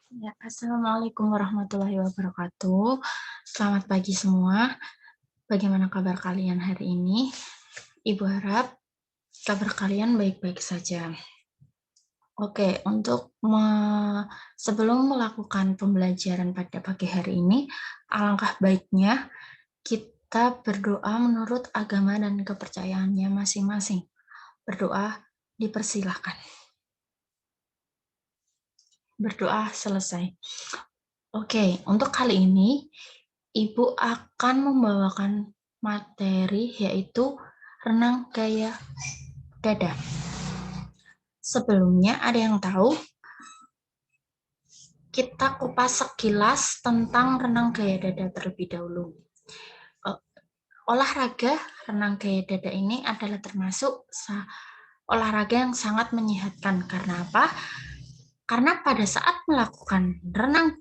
Ya, Assalamualaikum warahmatullahi wabarakatuh. Selamat pagi semua. Bagaimana kabar kalian hari ini? Ibu harap kabar kalian baik-baik saja. Oke, sebelum melakukan pembelajaran pada pagi hari ini, alangkah baiknya kita berdoa menurut agama dan kepercayaannya masing-masing. Berdoa dipersilahkan. Berdoa selesai. Oke, untuk kali ini Ibu akan membawakan materi yaitu renang gaya dada. Sebelumnya ada yang tahu? Kita kupas sekilas tentang renang gaya dada terlebih dahulu. Olahraga renang gaya dada ini adalah termasuk olahraga yang sangat menyehatkan. Karena apa? Karena pada saat melakukan renang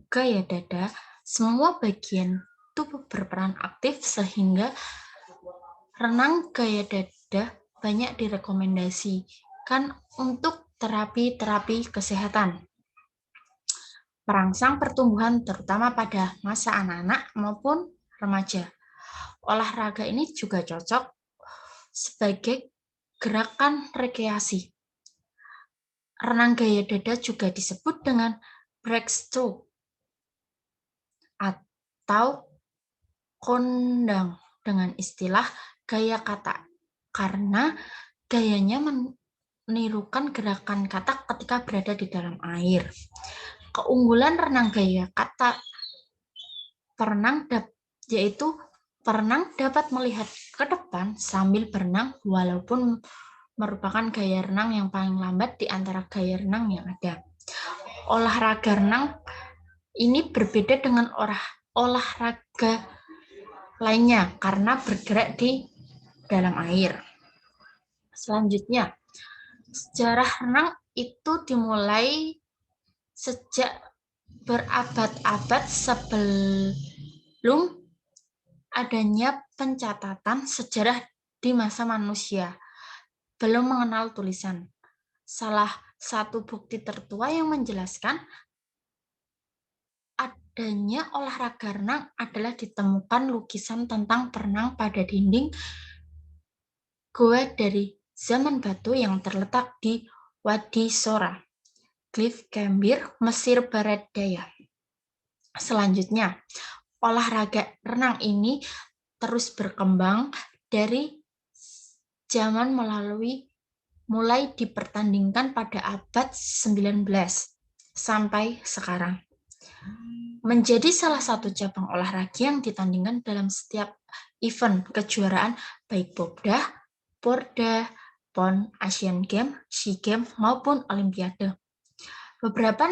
gaya dada, semua bagian tubuh berperan aktif sehingga renang gaya dada banyak direkomendasikan untuk terapi-terapi kesehatan. Merangsang pertumbuhan terutama pada masa anak-anak maupun remaja. Olahraga ini juga cocok sebagai gerakan rekreasi. Renang gaya dada juga disebut dengan breaststroke atau kondang dengan istilah gaya kata karena gayanya menirukan gerakan katak ketika berada di dalam air. Keunggulan renang gaya kata yaitu perenang dapat melihat ke depan sambil berenang walaupun merupakan gaya renang yang paling lambat di antara gaya renang yang ada. Olahraga renang ini berbeda dengan olahraga lainnya karena bergerak di dalam air. Selanjutnya, sejarah renang itu dimulai sejak berabad-abad sebelum adanya pencatatan sejarah di masa manusia, belum mengenal tulisan. Salah satu bukti tertua yang menjelaskan adanya olahraga renang adalah ditemukan lukisan tentang perenang pada dinding goa dari zaman batu yang terletak di Wadi Sora, Cliff Gambir, Mesir Barat Daya. Selanjutnya, olahraga renang ini terus berkembang dari zaman mulai dipertandingkan pada abad 19 sampai sekarang. Menjadi salah satu cabang olahraga yang ditandingkan dalam setiap event kejuaraan baik Bobda, Porda, PON, Asian Games, SEA Games, maupun Olimpiade. Beberapa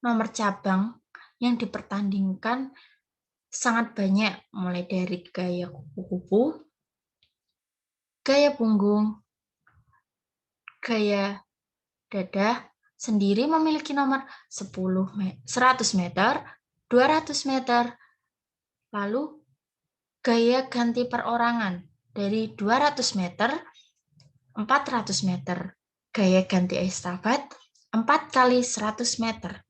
nomor cabang yang dipertandingkan sangat banyak, mulai dari gaya kupu-kupu, gaya punggung, gaya dada sendiri memiliki nomor 100 meter, 200 meter, lalu gaya ganti perorangan dari 200 meter, 400 meter, gaya ganti estafet 4 kali 100 meter,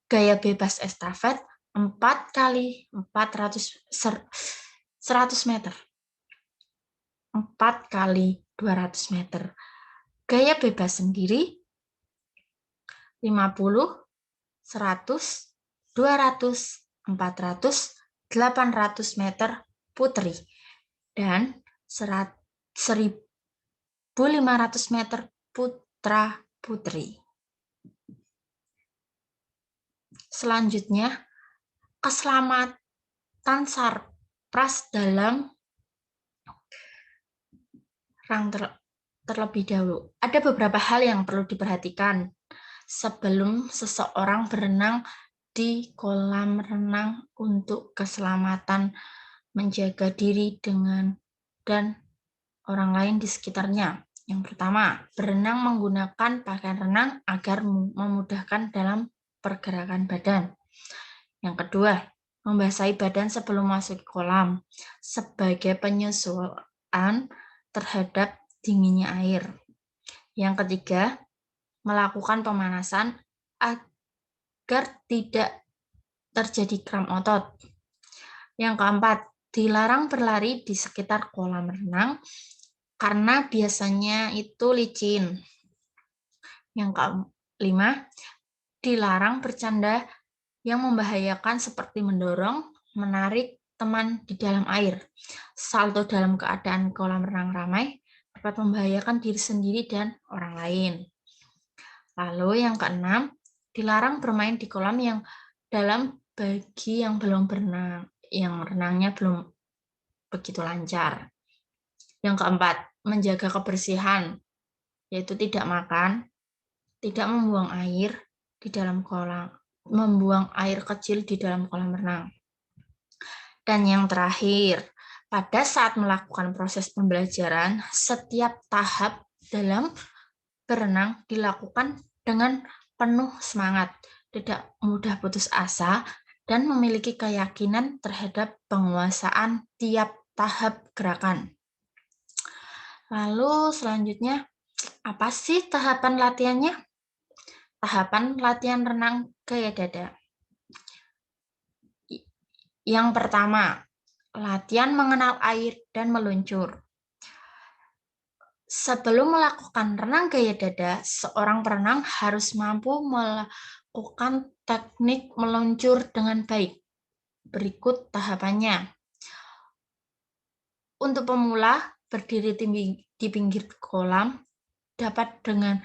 gaya bebas estafet 4 kali 100 meter, 4 kali 200 meter. Gaya bebas sendiri 50, 100, 200, 400, 800 meter putri, dan 1.500 meter putra-putri. Selanjutnya, keselamatan sarpras dalam renang terlebih dahulu. Ada beberapa hal yang perlu diperhatikan sebelum seseorang berenang di kolam renang untuk keselamatan menjaga diri dan orang lain di sekitarnya. Yang pertama, berenang menggunakan pakaian renang agar memudahkan dalam pergerakan badan. Yang kedua, membasahi badan sebelum masuk ke kolam sebagai penyesuaian terhadap dinginnya air. Yang ketiga, melakukan pemanasan agar tidak terjadi kram otot. Yang keempat, dilarang berlari di sekitar kolam renang karena biasanya itu licin. Yang kelima, dilarang bercanda yang membahayakan seperti mendorong, menarik teman di dalam air. Salto dalam keadaan kolam renang ramai dapat membahayakan diri sendiri dan orang lain. Lalu yang keenam, dilarang bermain di kolam yang dalam bagi yang belum berenang, yang renangnya belum begitu lancar. Yang keempat, menjaga kebersihan, yaitu tidak makan, tidak membuang air di dalam kolam, membuang air kecil di dalam kolam renang. Dan yang terakhir, pada saat melakukan proses pembelajaran, setiap tahap dalam berenang dilakukan dengan penuh semangat, tidak mudah putus asa, dan memiliki keyakinan terhadap penguasaan tiap tahap gerakan. Lalu selanjutnya, apa sih tahapan latihannya? Tahapan latihan renang gaya dada. Yang pertama, latihan mengenal air dan meluncur. Sebelum melakukan renang gaya dada, seorang perenang harus mampu melakukan teknik meluncur dengan baik. Berikut tahapannya. Untuk pemula, berdiri di pinggir kolam, dapat dengan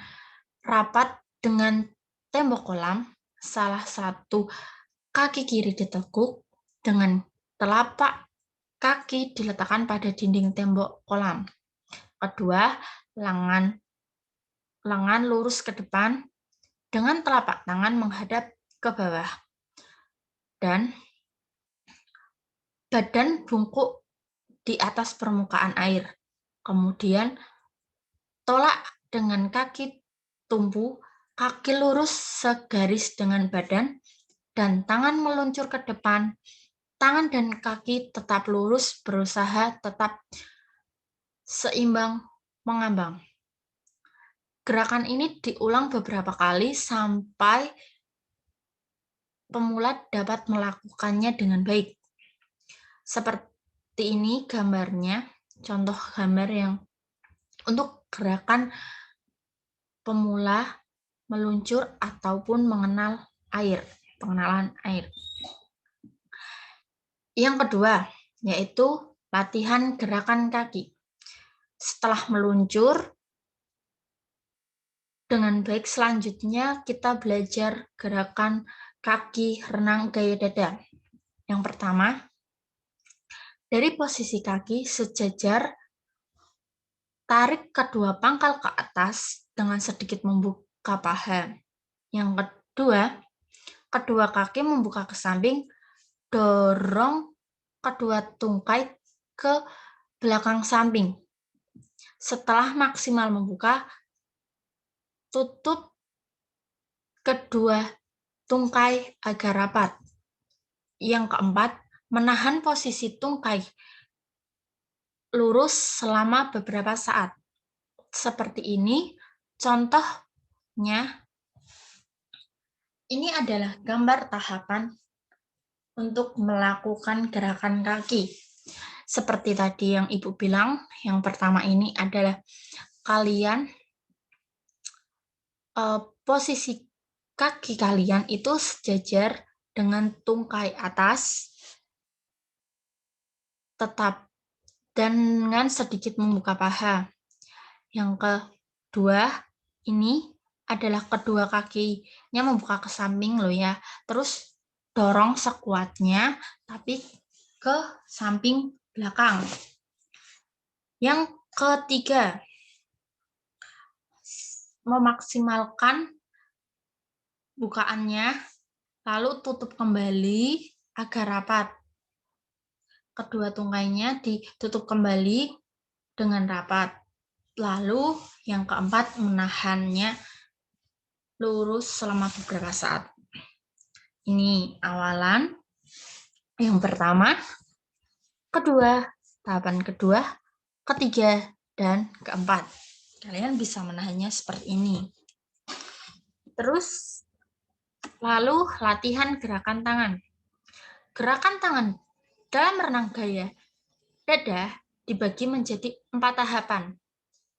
rapat dengan tembok kolam, salah satu kaki kiri ditekuk, dengan telapak kaki diletakkan pada dinding tembok kolam. Kedua, lengan lurus ke depan dengan telapak tangan menghadap ke bawah. Dan badan bungkuk di atas permukaan air. Kemudian tolak dengan kaki tumpu, kaki lurus segaris dengan badan, dan tangan meluncur ke depan. Tangan dan kaki tetap lurus, berusaha tetap seimbang mengambang. Gerakan ini diulang beberapa kali sampai pemula dapat melakukannya dengan baik. Seperti ini gambarnya, contoh gambar yang untuk gerakan pemula meluncur ataupun pengenalan air. Yang kedua, yaitu latihan gerakan kaki. Setelah meluncur dengan baik, selanjutnya kita belajar gerakan kaki renang gaya dada. Yang pertama, dari posisi kaki sejajar, tarik kedua pangkal ke atas dengan sedikit membuka paha. Yang kedua, kedua kaki membuka ke samping, dorong kedua tungkai ke belakang samping. Setelah maksimal membuka, tutup kedua tungkai agar rapat. Yang keempat, menahan posisi tungkai lurus selama beberapa saat. Seperti ini, contohnya, ini adalah gambar tahapan untuk melakukan gerakan kaki. Seperti tadi yang Ibu bilang, yang pertama ini adalah kalian posisi kaki kalian itu sejajar dengan tungkai atas, tetap dengan sedikit membuka paha. Yang kedua, ini adalah kedua kakinya membuka ke samping loh ya. Terus dorong sekuatnya tapi ke samping belakang. Yang ketiga, memaksimalkan bukaannya, lalu tutup kembali agar rapat. Kedua tungkainya ditutup kembali dengan rapat. Lalu yang keempat, menahannya lurus selama beberapa saat. Ini awalan. Yang pertama, kedua, tahapan kedua, ketiga, dan keempat. Kalian bisa menahannya seperti ini. Terus Lalu latihan gerakan tangan. Gerakan tangan dalam renang gaya dada dibagi menjadi 4 tahapan.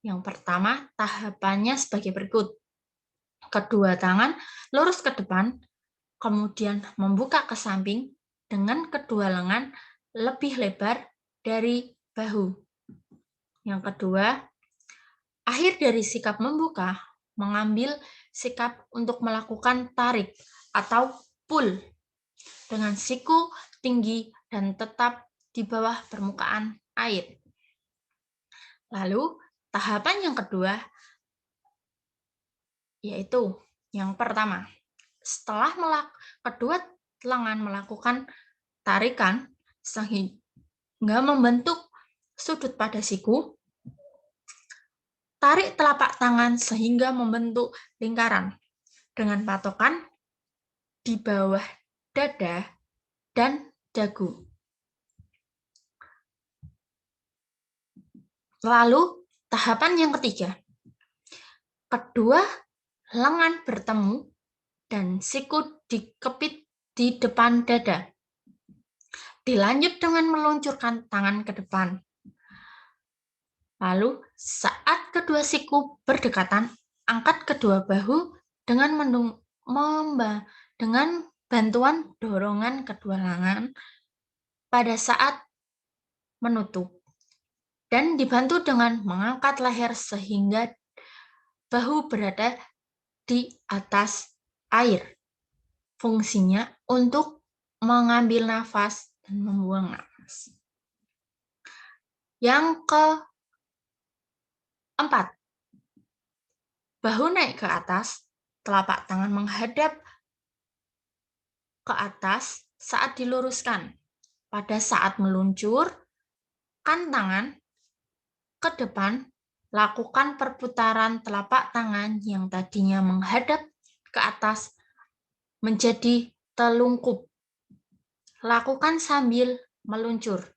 Yang pertama, tahapannya sebagai berikut. Kedua tangan lurus ke depan, kemudian membuka ke samping dengan kedua lengan lebih lebar dari bahu. Yang kedua, akhir dari sikap membuka, mengambil sikap untuk melakukan tarik atau pull dengan siku tinggi dan tetap di bawah permukaan air. Lalu, tahapan yang kedua yaitu yang pertama, setelah kedua lengan melakukan tarikan sehingga membentuk sudut pada siku, tarik telapak tangan sehingga membentuk lingkaran dengan patokan di bawah dada dan dagu. Lalu, tahapan yang ketiga, kedua lengan bertemu dan siku dikepit di depan dada. Dilanjut dengan meluncurkan tangan ke depan. Lalu, saat kedua siku berdekatan, angkat kedua bahu dengan bantuan dorongan kedua lengan pada saat menutup. Dan dibantu dengan mengangkat leher sehingga bahu berada di atas air. Fungsinya untuk mengambil nafas dan membuang nafas. Yang keempat, bahu naik ke atas, telapak tangan menghadap ke atas saat diluruskan. Pada saat meluncurkan tangan ke depan, lakukan perputaran telapak tangan yang tadinya menghadap ke atas menjadi telungkup. Lakukan sambil meluncur.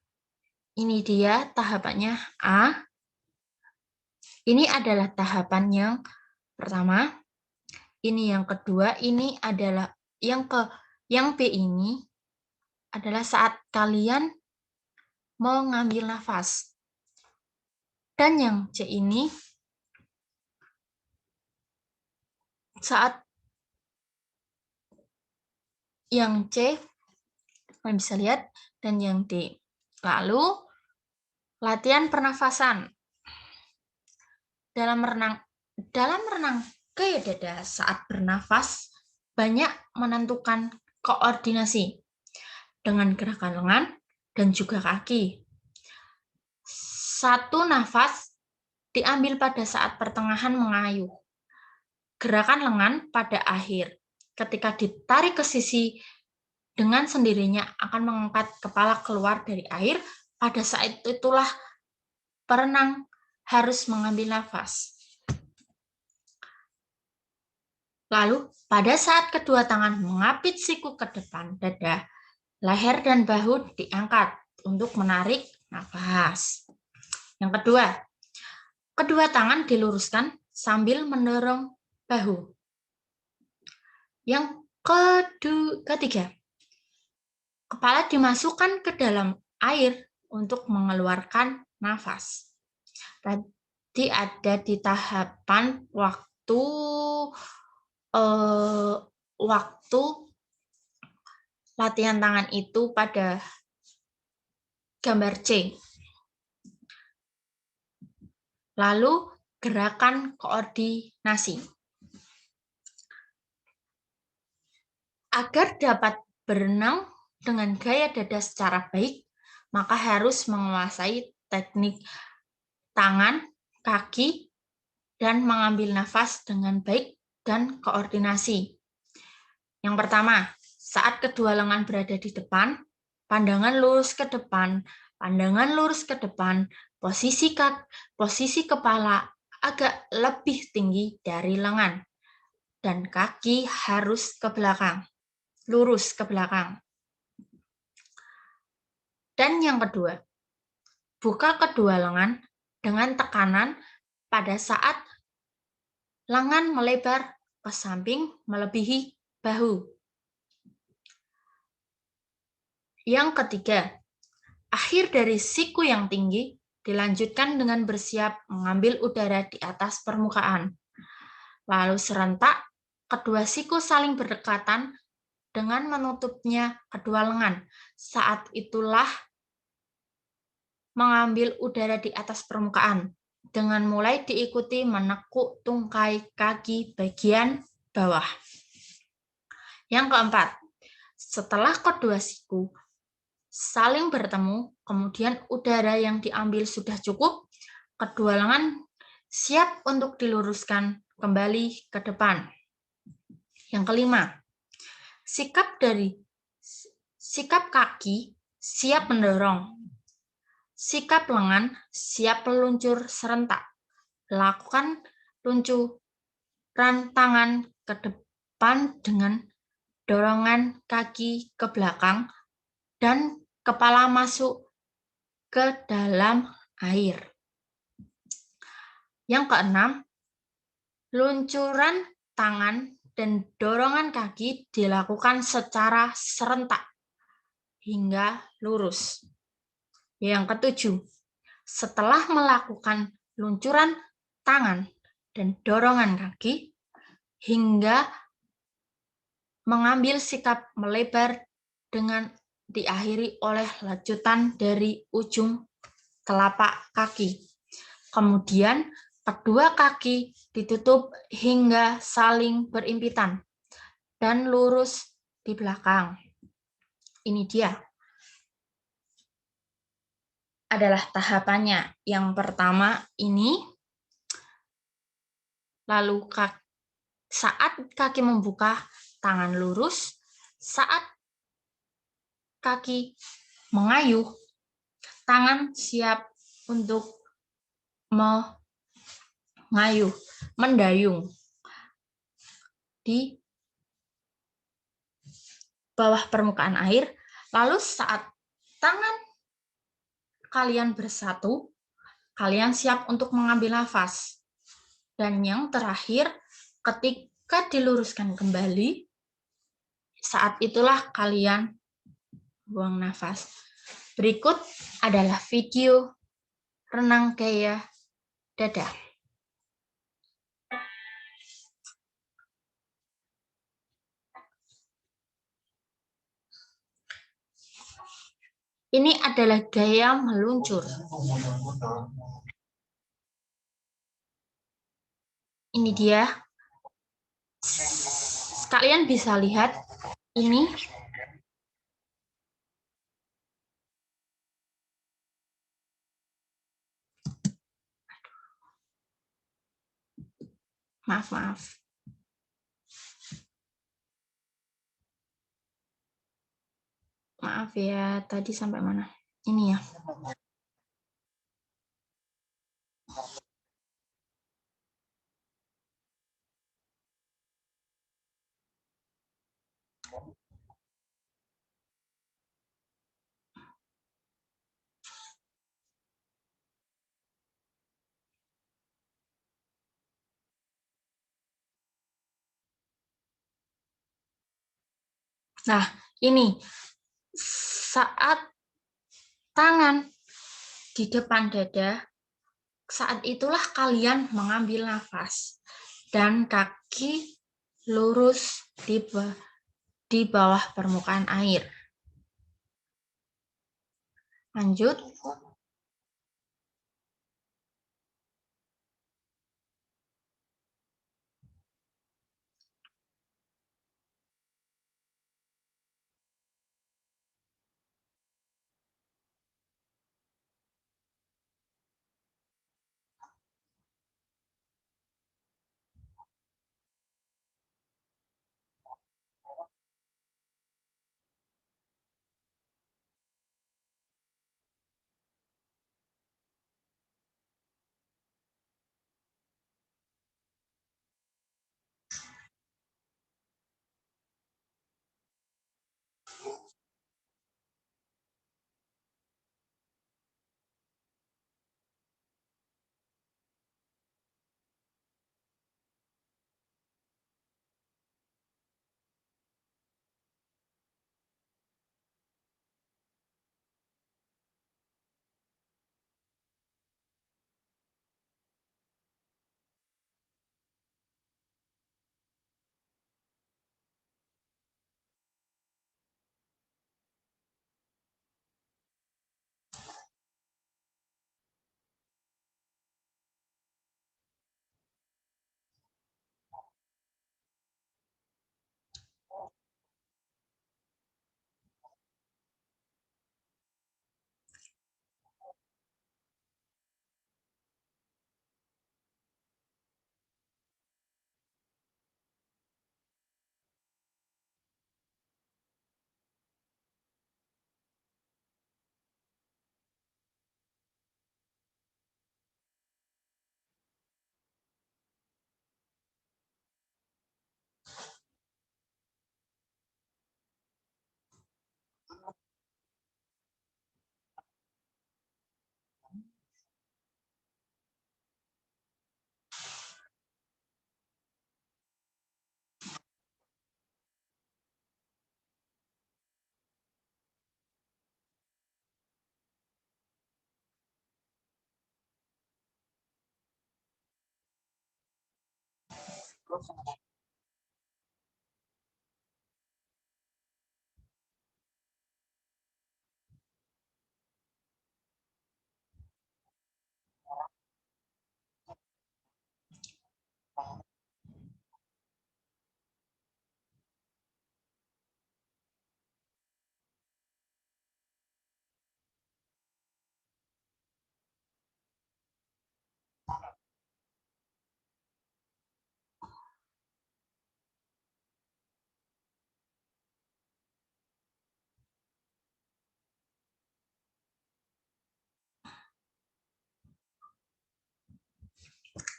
Ini dia tahapannya A. Ini adalah tahapan yang pertama. Ini yang kedua. Ini adalah yang B ini adalah saat kalian mau ngambil nafas. Dan yang C ini saat yang C kalian bisa lihat, dan yang D. Lalu latihan pernafasan. Dalam renang gaya dada saat bernafas banyak menentukan koordinasi dengan gerakan lengan dan juga kaki. Satu nafas diambil pada saat pertengahan mengayuh. Gerakan lengan pada akhir. Ketika ditarik ke sisi dengan sendirinya akan mengangkat kepala keluar dari air. Pada saat itulah perenang harus mengambil nafas. Lalu, pada saat kedua tangan mengapit siku ke depan dada, leher dan bahu diangkat untuk menarik nafas. Yang kedua tangan diluruskan sambil mendorong bahu. Yang ketiga, kepala dimasukkan ke dalam air untuk mengeluarkan nafas. Tadi ada di tahapan waktu latihan tangan itu pada gambar C. Lalu gerakan koordinasi. Agar dapat berenang dengan gaya dada secara baik, maka harus menguasai teknik tangan, kaki, dan mengambil nafas dengan baik dan koordinasi. Yang pertama, saat kedua lengan berada di depan, pandangan lurus ke depan, posisi kepala agak lebih tinggi dari lengan, dan kaki harus ke belakang, lurus ke belakang. Dan yang kedua, buka kedua lengan dengan tekanan pada saat lengan melebar ke samping melebihi bahu. Yang ketiga, akhir dari siku yang tinggi dilanjutkan dengan bersiap mengambil udara di atas permukaan. Lalu serentak, kedua siku saling berdekatan dengan menutupnya kedua lengan. Saat itulah mengambil udara di atas permukaan, dengan mulai diikuti menekuk tungkai kaki bagian bawah. Yang keempat, setelah kedua siku saling bertemu, kemudian udara yang diambil sudah cukup, kedua lengan siap untuk diluruskan kembali ke depan. Yang kelima, sikap kaki siap mendorong. Sikap lengan siap meluncur serentak. Lakukan luncuran tangan ke depan dengan dorongan kaki ke belakang dan kepala masuk ke dalam air. Yang keenam, luncuran tangan dan dorongan kaki dilakukan secara serentak hingga lurus. Yang ketujuh, setelah melakukan luncuran tangan dan dorongan kaki hingga mengambil sikap melebar dengan diakhiri oleh lanjutan dari ujung telapak kaki. Kemudian kedua kaki ditutup hingga saling berimpitan dan lurus di belakang. Ini dia adalah tahapannya. Yang pertama ini, lalu saat kaki membuka, tangan lurus. Saat kaki mengayuh, tangan siap untuk mengayuh, mendayung di bawah permukaan air. Lalu saat tangan kalian bersatu, kalian siap untuk mengambil nafas. Dan yang terakhir, ketika diluruskan kembali, saat itulah kalian buang nafas. Berikut adalah video renang gaya dada. Ini adalah gaya meluncur. Ini dia. Kalian bisa lihat ini. Maaf. Maaf ya, tadi sampai mana? Ini ya. Nah, ini saat tangan di depan dada, saat itulah kalian mengambil nafas dan kaki lurus di bawah permukaan air. Lanjut.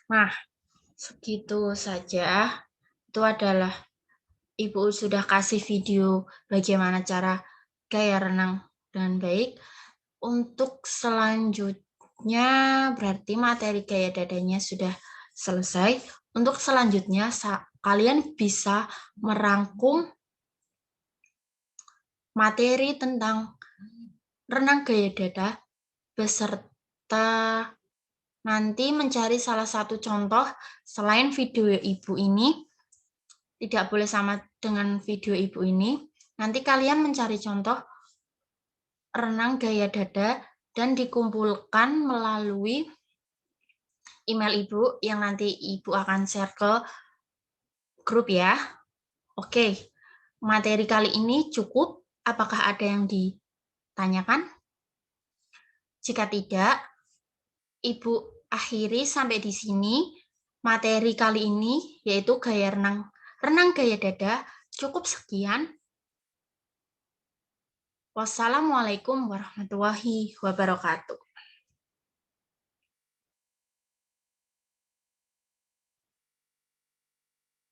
Nah, segitu saja. Itu adalah Ibu sudah kasih video bagaimana cara gaya renang dengan baik. Untuk selanjutnya berarti materi gaya dadanya sudah selesai. Untuk selanjutnya kalian bisa merangkum materi tentang renang gaya dada beserta nanti mencari salah satu contoh selain video Ibu ini, tidak boleh sama dengan video Ibu ini. Nanti kalian mencari contoh renang gaya dada dan dikumpulkan melalui email Ibu yang nanti Ibu akan share ke grup ya. Oke, materi kali ini cukup. Apakah ada yang ditanyakan? Jika tidak, Ibu akhiri sampai di sini materi kali ini, yaitu gaya renang gaya dada. Cukup sekian. Wassalamualaikum warahmatullahi wabarakatuh.